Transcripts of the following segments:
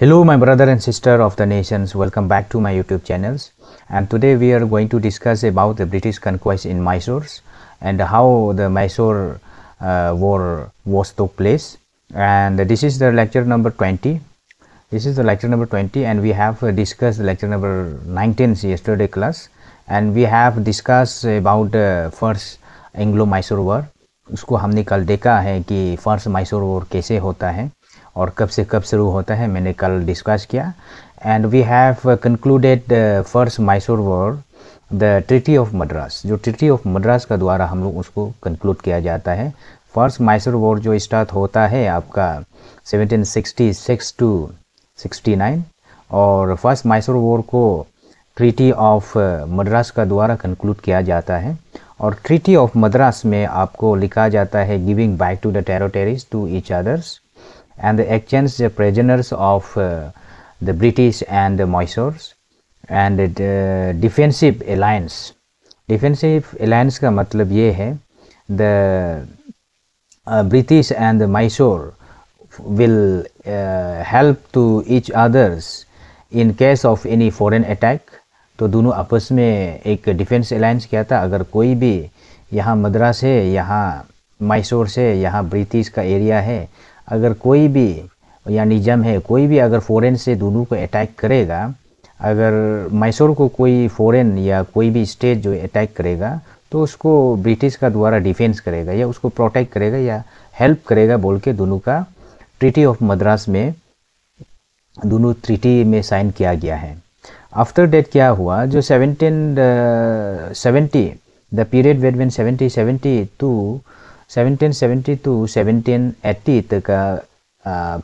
Hello my brother and sister of the nations, welcome back to my YouTube channels, and today we are going to discuss about the British conquest in Mysore and how the Mysore war took place. And this is the lecture number 20. This is the lecture number 20 and we have discussed lecture number 19 yesterday class, and we have discussed about the first Anglo-Mysore war. उसको हमने कल देखा है कि first Mysore war कैसे होता है और कब से कब शुरू होता है, मैंने कल डिस्कस किया. And we have concluded first Mysore war the treaty of Madras. जो ट्रीटी ऑफ मद्रास का द्वारा हम लोग उसको कंक्लूड किया जाता है. फर्स्ट मैसूर वॉर जो स्टार्ट होता है आपका 1766 टू 69 और फर्स्ट मैसूर वॉर को ट्रीटी ऑफ मद्रास का द्वारा कंक्लूड किया जाता है. और ट्रीटी ऑफ मद्रास में आपको लिखा जाता है giving back to the territories to each others and the exchange the prisoners of the British and the Mysore and the defensive alliance. Defensive alliance का मतलब ये है the British and the Mysore will help to each others in case of any foreign attack. तो दोनों आपस में एक defence alliance किया था. अगर कोई भी यहाँ मद्रास है, यहाँ मैसूर से, यहाँ ब्रिटिश का एरिया है, अगर कोई भी या निजाम है, कोई भी अगर फ़ॉरेन से दोनों को अटैक करेगा, अगर मैसूर को कोई फ़ॉरेन या कोई भी स्टेट जो अटैक करेगा तो उसको ब्रिटिश का द्वारा डिफेंस करेगा या उसको प्रोटेक्ट करेगा या हेल्प करेगा बोल के दोनों का ट्रीटी ऑफ मद्रास में दोनों ट्रीटी में साइन किया गया है. आफ्टर डेट क्या हुआ, जो 1770 the period between 1770 to 1770 to 1780 तक का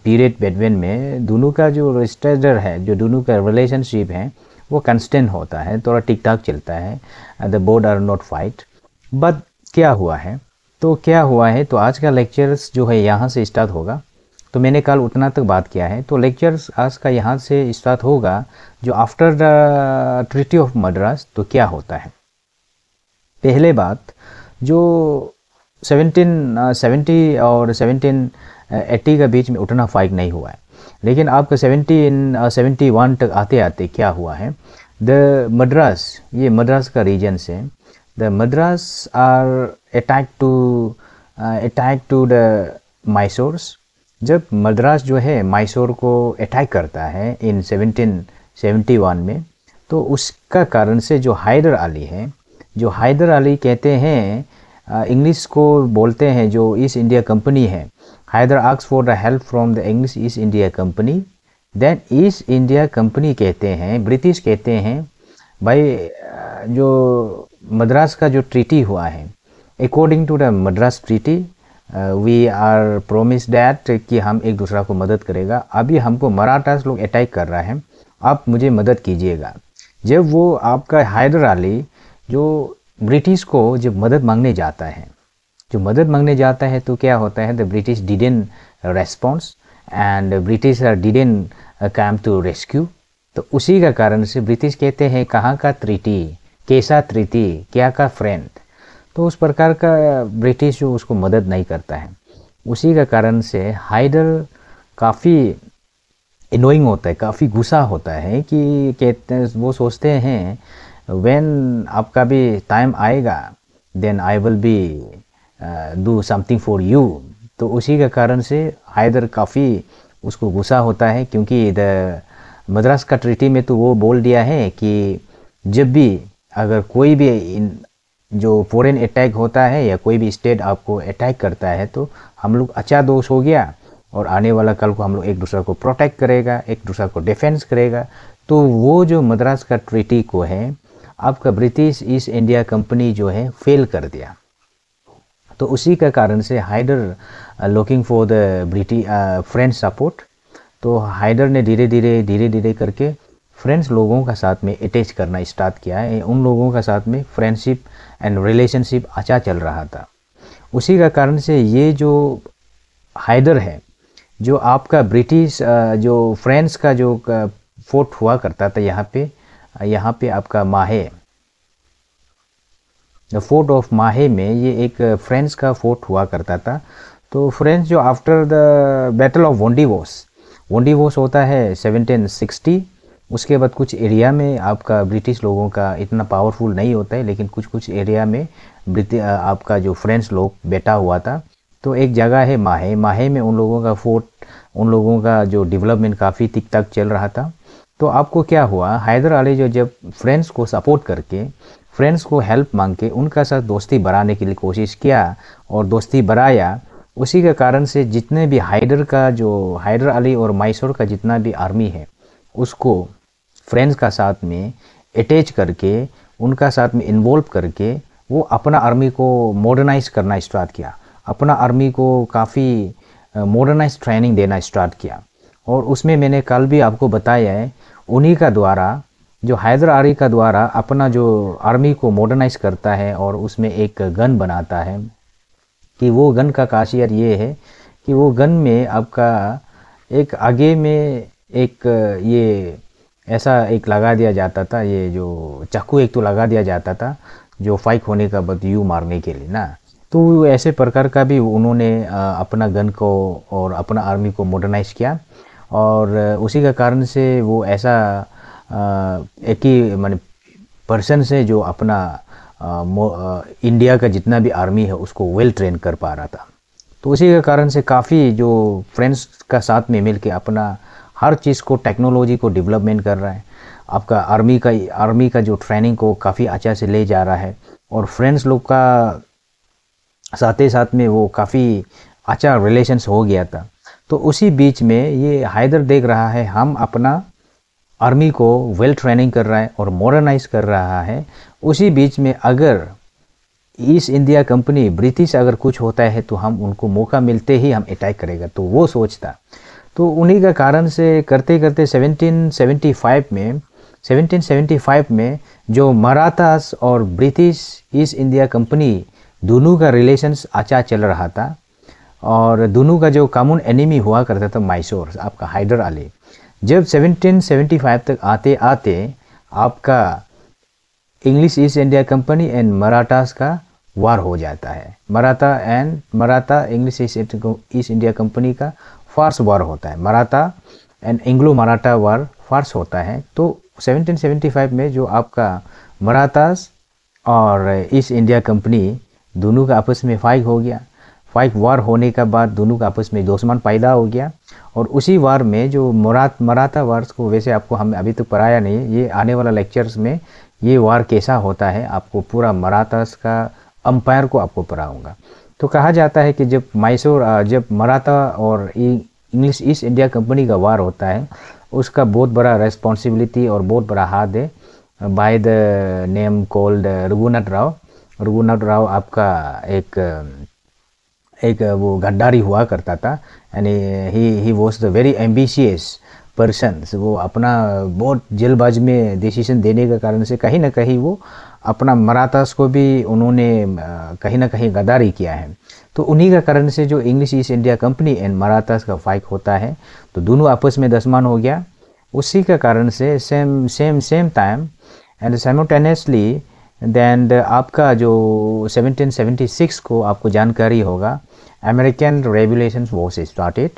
पीरियड बिटवीन में दोनों का जो रजिस्टर है, जो दोनों का रिलेशनशिप है वो कंस्टेंट होता है, थोड़ा ठीक ठाक चलता है. The board are not fight. But क्या हुआ है, तो आज का लेक्चर्स जो है यहाँ से स्टार्ट होगा. तो मैंने कल उतना तक बात किया है, तो लेक्चर्स आज का यहाँ से स्टार्ट होगा जो after the treaty of Madras. तो क्या होता है, पहले बात जो 1770 और 1780 के बीच में उतना फाइट नहीं हुआ है, लेकिन आपका 1771 तक आते आते क्या हुआ है, द मद्रास, ये मद्रास का रीजन से the Madras are attack to the Mysores. जब मद्रास जो है मैसूर को अटैक करता है इन 1771 में, तो उसका कारण से जो हैदर अली है, जो हैदर अली कहते हैं, इंग्लिश को बोलते हैं जो ईस्ट इंडिया कंपनी है, Hyder ask for the help from the English East India company. Then East India company कहते हैं, ब्रिटिश कहते हैं भाई जो मद्रास का जो ट्रीटी हुआ है, according to the Madras treaty we are promise that कि हम एक दूसरा को मदद करेगा. अभी हमको मराठास लोग अटैक कर रहा है, आप मुझे मदद कीजिएगा. जब वो आपका हैदर अली जो ब्रिटिश को जब मदद मांगने जाता है, तो क्या होता है, the British didn't response and British didn't come to rescue. तो उसी का कारण से ब्रिटिश कहते हैं कहाँ का ट्रीटी, कैसा ट्रीटी, क्या का फ्रेंड. तो उस प्रकार का ब्रिटिश जो उसको मदद नहीं करता है, उसी का कारण से हैदर काफ़ी इनोइंग होता है, काफ़ी गुस्सा होता है कि कहते हैं, वो सोचते हैं व्हेन आपका भी टाइम आएगा then I will be do something for you. तो उसी के कारण से हैदर काफ़ी उसको गुस्सा होता है, क्योंकि द मद्रास का ट्रीटी में तो वो बोल दिया है कि जब भी अगर कोई भी जो फॉरेन अटैक होता है या कोई भी स्टेट आपको अटैक करता है तो हम लोग अच्छा दोस्त हो गया और आने वाला कल को हम लोग एक दूसरे को प्रोटेक्ट करेगा, एक दूसरे को डिफेंस करेगा. तो वो जो मद्रास का ट्रीटी को है आपका ब्रिटिश ईस्ट इंडिया कंपनी जो है फेल कर दिया. तो उसी का कारण से Hyder looking for the British French support. तो हैदर ने धीरे धीरे करके फ्रेंच लोगों का साथ में अटैच करना स्टार्ट किया है. उन लोगों का साथ में फ्रेंडशिप एंड रिलेशनशिप अच्छा चल रहा था. उसी का कारण से ये जो हैदर है, जो आपका ब्रिटिश जो फ्रेंच का जो फोर्ट हुआ करता था यहाँ पे आपका माहे, द फोर्ट ऑफ माहे में, ये एक फ्रेंच का फोर्ट हुआ करता था. तो फ्रेंच जो आफ्टर द बैटल ऑफ वोंडिवोस, वोंडीवोस होता है 1760। उसके बाद कुछ एरिया में आपका ब्रिटिश लोगों का इतना पावरफुल नहीं होता है, लेकिन कुछ कुछ एरिया में आपका जो फ्रेंच लोग बैठा हुआ था। तो एक जगह है माहे, माहे में उन लोगों का फोर्ट, उन लोगों का जो डेवलपमेंट काफ़ी ठीक ठाक चल रहा था। तो आपको क्या हुआ, हैदर अली जो जब फ्रेंच को सपोर्ट करके, फ्रेंड्स को हेल्प मांग के उनका साथ दोस्ती बढ़ाने के लिए कोशिश किया और दोस्ती बढ़ाया, उसी के कारण से जितने भी हैदर अली और मैसूर का जितना भी आर्मी है उसको फ्रेंड्स का साथ में अटैच करके, उनका साथ में इन्वॉल्व करके वो अपना आर्मी को मॉडर्नाइज करना स्टार्ट किया, अपना आर्मी को काफ़ी मॉडर्नाइज ट्रेनिंग देना स्टार्ट किया। और उसमें मैंने कल भी आपको बताया है, उन्हीं का द्वारा, जो हैदर अली का द्वारा अपना जो आर्मी को मॉडर्नाइज करता है और उसमें एक गन बनाता है, कि वो गन का खासियत ये है कि वो गन में आपका एक आगे में एक ये ऐसा एक लगा दिया जाता था, ये जो चाकू एक तो लगा दिया जाता था जो फाइक होने का बाद यू मारने के लिए ना। तो ऐसे प्रकार का भी उन्होंने अपना गन को और अपना आर्मी को मॉडर्नाइज किया, और उसी का कारण से वो ऐसा एक ही माने पर्सन से जो अपना इंडिया का जितना भी आर्मी है उसको वेल ट्रेन कर पा रहा था। तो उसी के कारण से काफ़ी जो फ्रेंड्स का साथ में मिल के अपना हर चीज़ को, टेक्नोलॉजी को डेवलपमेंट कर रहा है, आपका आर्मी का जो ट्रेनिंग को काफ़ी अच्छा से ले जा रहा है, और फ्रेंड्स लोग का साथ ही साथ में वो काफ़ी अच्छा रिलेशंस हो गया था। तो उसी बीच में ये हैदर देख रहा है हम अपना आर्मी को वेल ट्रेनिंग कर रहा है और मॉडर्नाइज कर रहा है, उसी बीच में अगर ईस्ट इंडिया कंपनी ब्रिटिश अगर कुछ होता है तो हम उनको मौका मिलते ही हम अटैक करेगा, तो वो सोचता। तो उन्हीं का कारण से करते करते 1775 में जो मराठास और ब्रिटिश ईस्ट इंडिया कंपनी दोनों का रिलेशंस अच्छा चल रहा था, और दोनों का जो कॉमन एनिमी हुआ करता था मैसूर, आपका हैदर अली। जब 1775 तक आते आते आपका English East India company and Marathas का वार हो जाता है। Maratha English East India company का फार्स वार होता है, मराठा एंड एंग्लो मराठा वार फार्स होता है। तो 1775 में जो आपका मराठास और ईस्ट इंडिया कंपनी दोनों का आपस में फाइट हो गया। फाइट वार होने के बाद दोनों का आपस में दुश्मन पैदा हो गया, और उसी वार में जो मराठा वार्स को वैसे आपको हम अभी तक पढ़ाया नहीं, ये आने वाला लेक्चर्स में ये वार कैसा होता है आपको पूरा मराठास का अंपायर को आपको पढ़ाऊंगा। तो कहा जाता है कि जब मराठा और इंग्लिश ईस्ट इंडिया कंपनी का वार होता है, उसका बहुत बड़ा रेस्पॉन्सिबिलिटी और बहुत बड़ा हाथ है by the name called Raghunath Rao. Raghunath Rao आपका एक वो गद्दारी हुआ करता था, यानी he was the very ambitious person. वो अपना बहुत जल्दबाज में डिसीजन देने के कारण से कहीं ना कहीं वो अपना मराठास को भी उन्होंने कहीं ना कहीं गद्दारी किया है। तो उन्हीं का कारण से जो English East India company and Marathas का फाइट होता है, तो दोनों आपस में दुश्मन हो गया। उसी के कारण से same time and simultaneously then आपका जो 1776 को आपको जानकारी होगा, American revolution was started.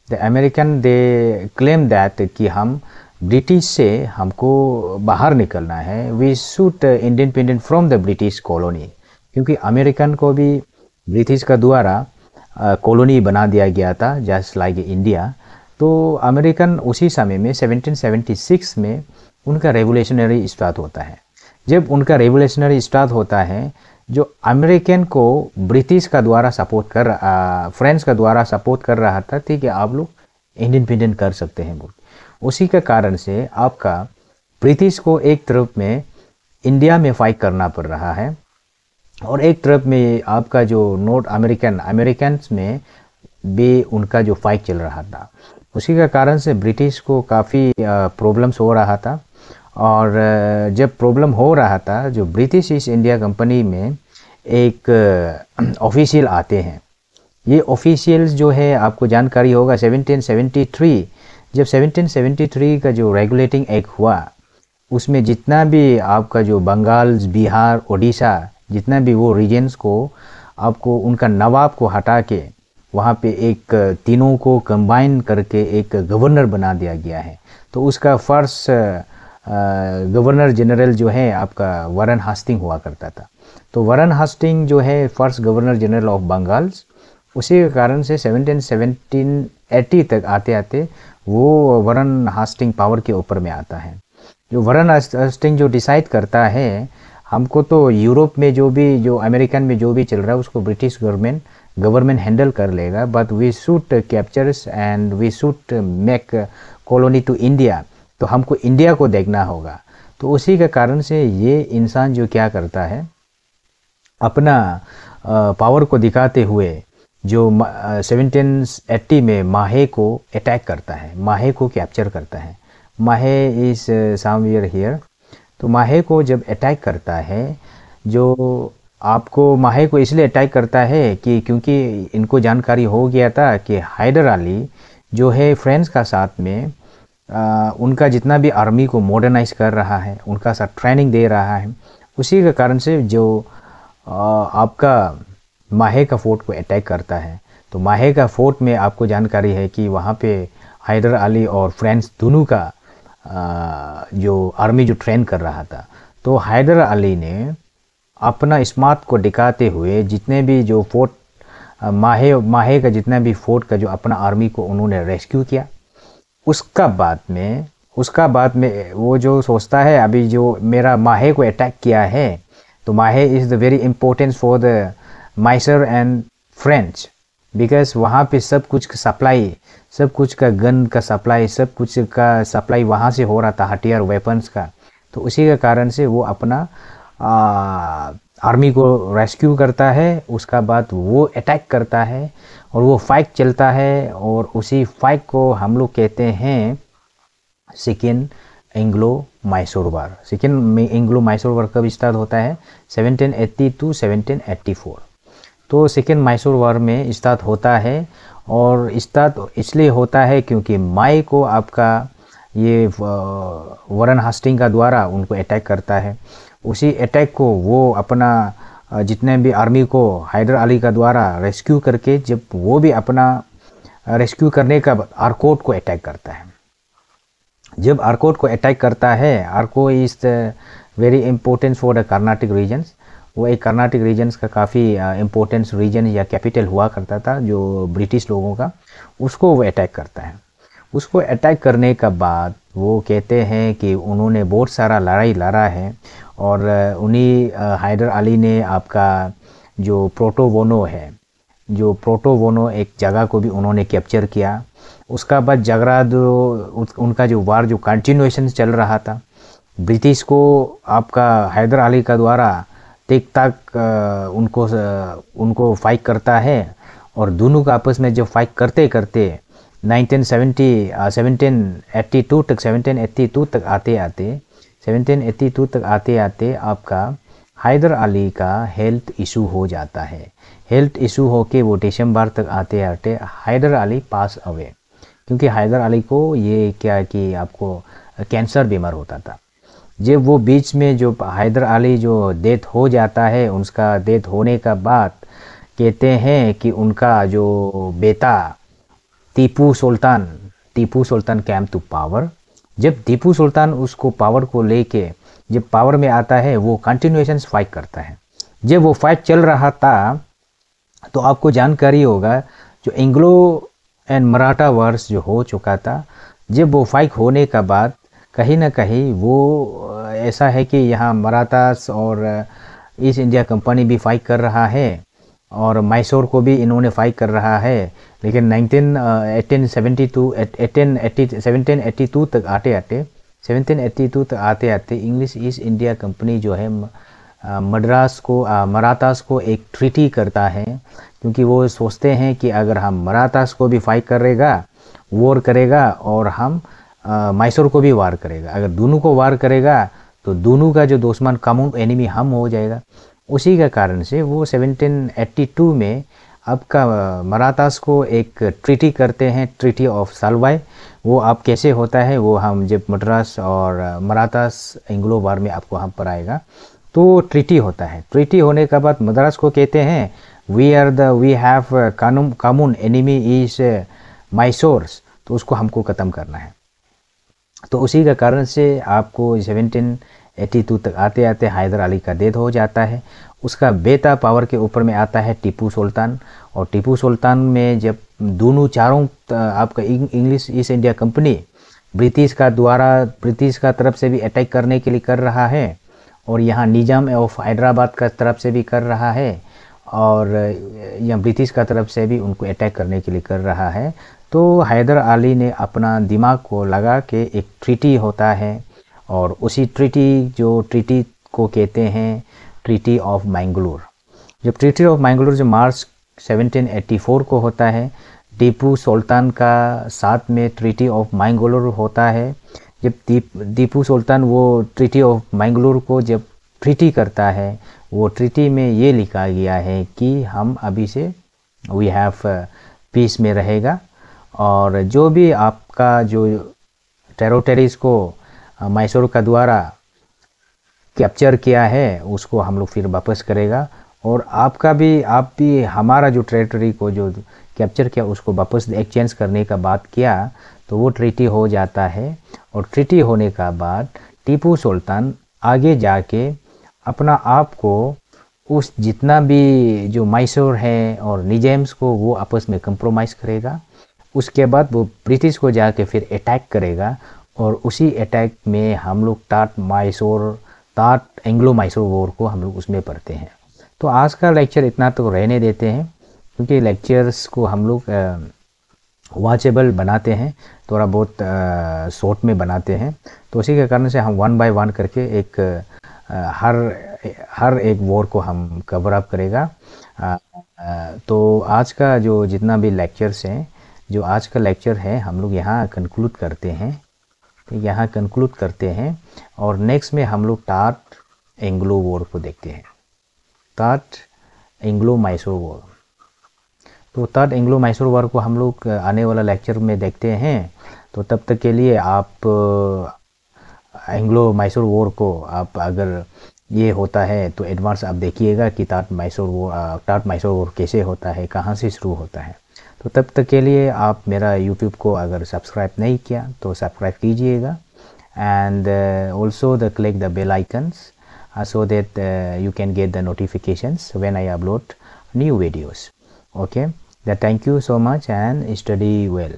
The American they claim that कि हम ब्रिटिश से हमको बाहर निकलना है, we should independent from the British colony, क्योंकि अमेरिकन को भी ब्रिटिश का द्वारा कॉलोनी बना दिया गया था जस्ट लाइक इंडिया। तो अमेरिकन उसी समय में 1776 में उनका रेवोल्यूशनरी स्टार्ट होता है। जब उनका रेवोल्यूशनरी स्टार्ट होता है, जो अमेरिकन को ब्रिटिश का द्वारा फ्रेंच का द्वारा सपोर्ट कर रहा था, ठीक है आप लोग इंडिपेंडेंट कर सकते हैं बोल। उसी के कारण से आपका ब्रिटिश को एक तरफ में इंडिया में फाइट करना पड़ रहा है, और एक तरफ में आपका जो नॉर्थ अमेरिकन में भी उनका जो फाइट चल रहा था। उसी के कारण से ब्रिटिश को काफ़ी प्रॉब्लम्स हो रहा था। और जब प्रॉब्लम हो रहा था, जो ब्रिटिश ईस्ट इंडिया कंपनी में एक ऑफिशियल आते हैं। ये ऑफिशियल्स जो है आपको जानकारी होगा 1773, जब 1773 का जो रेगुलेटिंग एक्ट हुआ, उसमें जितना भी आपका जो बंगाल, बिहार, उड़ीसा, जितना भी वो रीजन्स को आपको उनका नवाब को हटा के वहाँ पे एक तीनों को कंबाइन करके एक गवर्नर बना दिया गया है। तो उसका फर्स्ट गवर्नर जनरल जो है आपका वारेन हास्टिंग हुआ करता था। तो वारेन हास्टिंग जो है first governor general of Bengal's, उसी के कारण से 1780 तक आते आते वो वारेन हास्टिंग पावर के ऊपर में आता है। जो वारेन हास्टिंग जो डिसाइड करता है, हमको तो यूरोप में जो भी, जो अमेरिकन में जो भी चल रहा है उसको ब्रिटिश गवर्नमेंट हैंडल कर लेगा, but we should captures and we should make colony to India. तो हमको इंडिया को देखना होगा। तो उसी के कारण से ये इंसान जो क्या करता है, अपना पावर को दिखाते हुए जो 1780 में माहे को अटैक करता है, माहे को कैप्चर करता है। माहे इज समवेयर हियर। तो माहे को जब अटैक करता है, जो आपको माहे को इसलिए अटैक करता है कि क्योंकि इनको जानकारी हो गया था कि हैदर अली जो है फ्रेंच का साथ में उनका जितना भी आर्मी को मॉडर्नाइज कर रहा है, उनका साथ ट्रेनिंग दे रहा है। उसी के कारण से जो आपका माहे का फोर्ट को अटैक करता है। तो माहे का फोर्ट में आपको जानकारी है कि वहाँ पे हैदर अली और फ्रेंच दोनों का जो आर्मी जो ट्रेन कर रहा था। तो हैदर अली ने अपना स्मार्ट को दिखाते हुए जितने भी जो फोर्ट माहे का जितना भी फोर्ट का जो अपना आर्मी को उन्होंने रेस्क्यू किया। उसका बाद में वो जो सोचता है अभी जो मेरा माहे को अटैक किया है, तो माहे is the very important for the Mysore and French, because वहाँ पे सब कुछ का सप्लाई, सब कुछ का गन का सप्लाई, सब कुछ का सप्लाई वहाँ से हो रहा था, हथियार वेपन्स का। तो उसी के कारण से वो अपना आर्मी को रेस्क्यू करता है। उसका बाद वो अटैक करता है और वो फाइट चलता है, और उसी फाइट को हम लोग कहते हैं सेकेंड एंग्लो मैसूर वार। सेकेंड एंग्लो मैसूर वार कब स्टार्ट होता है? 1780 to 1784। तो सेकेंड मैसूर वार में स्टार्ट होता है, और स्टार्ट इसलिए होता है क्योंकि माई को आपका ये वारेन हास्टिंग का द्वारा उनको अटैक करता है। उसी अटैक को वो अपना जितने भी आर्मी को हैदर अली का द्वारा रेस्क्यू करके, जब वो भी अपना रेस्क्यू करने का आर्कोट को अटैक करता है। जब आर्कोट को अटैक करता है, Arcot is very important for the Carnatic regions. वो एक कर्नाटिक रीजन्स का काफ़ी इम्पोर्टेंस रीजन या कैपिटल हुआ करता था जो ब्रिटिश लोगों का, उसको वो अटैक करता है। उसको अटैक करने का बाद वो कहते हैं कि उन्होंने बहुत सारा लड़ाई लड़ा है, और उन्हीं हैदर अली ने आपका जो प्रोटोवोनो है, जो प्रोटोवोनो एक जगह को भी उन्होंने कैप्चर किया। उसका बाद झगड़ा उनका जो वार जो कंटिन्यूएशन चल रहा था, ब्रिटिश को आपका हैदर अली का द्वारा टिक ताक उनको फाइट करता है, और दोनों का आपस में जो फाइट करते करते 1782 तक आते आते आपका हैदर अली का हेल्थ इशू हो जाता है। हेल्थ इशू होके वो दिसंबर तक आते आते हैदर अली पास अवे, क्योंकि हैदर अली को ये क्या कि आपको कैंसर बीमार होता था। जब वो बीच में जो हैदर अली जो डेथ हो जाता है, उसका डेथ होने का बाद कहते हैं कि उनका जो बेटा Tipu Sultan cam to power. जब टीपू सुल्तान उसको पावर को लेके जब पावर में आता है, वो कंटिन्यूएशन फाइट करता है। जब वो फाइट चल रहा था तो आपको जानकारी होगा जो एंग्लो एंड मराठा वार्स जो हो चुका था, जब वो फाइट होने का बाद कहीं ना कहीं वो ऐसा है कि यहाँ मराठास और ईस्ट इंडिया कंपनी भी फाइट कर रहा है, और मैसूर को भी इन्होंने फाइट कर रहा है। लेकिन 1782 तक आते आते इंग्लिश ईस्ट इंडिया कंपनी जो है मराठास को एक ट्रीटी करता है, क्योंकि वो सोचते हैं कि अगर हम मराठास को भी फाइट वॉर करेगा और हम मैसूर को भी वार करेगा, अगर दोनों को वार करेगा तो दोनों का जो दुश्मन कॉमन एनिमी हम हो जाएगा। उसी का कारण से वो 1782 में आपका मराठास को एक ट्रीटी करते हैं, ट्रीटी ऑफ सालवाई। वो आप कैसे होता है वो हम जब मद्रास और मराठास एंग्लो वार में आपको हम पर आएगा। तो ट्रीटी होता है। ट्रीटी होने के बाद मद्रास को कहते हैं we have common enemy is Mysores, तो उसको हमको ख़त्म करना है। तो उसी के कारण से आपको 1782 तक आते आते हैदर अली का डेथ हो जाता है। उसका बेटा पावर के ऊपर में आता है टीपू सुल्तान, और टीपू सुल्तान में जब दोनों चारों आपका English East India company British का तरफ से भी अटैक करने के लिए कर रहा है, और यहाँ निजाम ऑफ हैदराबाद का तरफ से भी कर रहा है, और यहाँ ब्रिटिश का तरफ से भी उनको अटैक करने के लिए कर रहा है। तो हैदर अली ने अपना दिमाग को लगा के एक ट्रीटी होता है, और उसी ट्रीटी को कहते हैं ट्रीटी ऑफ मैंगलोर। जब ट्रीटी ऑफ मैंगलोर जो मार्च 1784 को होता है, टीपू सुल्तान का साथ में ट्रीटी ऑफ मैंगलोर होता है। जब टीपू सुल्तान वो ट्रीटी ऑफ मैंगलोर को जब ट्रीटी करता है, वो ट्रीटी में ये लिखा गया है कि हम अभी से वी हैव पीस में रहेगा, और जो भी आपका जो टेरिटरीज़ को मैसूर का द्वारा कैप्चर किया है उसको हम लोग फिर वापस करेगा, और आप भी हमारा जो टेरिटरी को जो कैप्चर किया उसको वापस एक्सचेंज करने का बात किया। तो वो ट्रीटी हो जाता है, और ट्रीटी होने का बाद टीपू सुल्तान आगे जाके अपना आप को उस जितना भी जो मैसूर है और निजाम्स को वो आपस में कंप्रोमाइज़ करेगा। उसके बाद वो ब्रिटिश को जाके फिर अटैक करेगा, और उसी अटैक में हम लोग टाट एंग्लो मैसूर वॉर को हम लोग उसमें पढ़ते हैं। तो आज का लेक्चर इतना तो रहने देते हैं, क्योंकि लेक्चर्स को हम लोग वॉचेबल बनाते हैं, थोड़ा बहुत शॉर्ट में बनाते हैं। तो उसी के कारण से हम 1 बाय 1 करके एक हर एक वॉर को हम कवर अप करेगा। तो आज का जो जितना भी लेक्चर्स हैं, जो आज का लेक्चर है हम लोग यहाँ कंक्लूड करते हैं, और नेक्स्ट में हम लोग टाट एंग्लो वॉर को देखते हैं, टाट एंग्लो मैसूर वॉर। तो टाट एंग्लो मैसूर वॉर को हम लोग आने वाला लेक्चर में देखते हैं। तो तब तक के लिए आप एंग्लो मैसूर वॉर को आप अगर ये होता है तो एडवांस आप देखिएगा कि टाट मैसूर वॉर कैसे होता है, कहाँ से शुरू होता है। तो तब तक के लिए आप मेरा यूट्यूब को अगर सब्सक्राइब नहीं किया तो सब्सक्राइब कीजिएगा, and also click the bell icons so that you can get the notifications when I upload new videos. Okay, thank you so much and study well.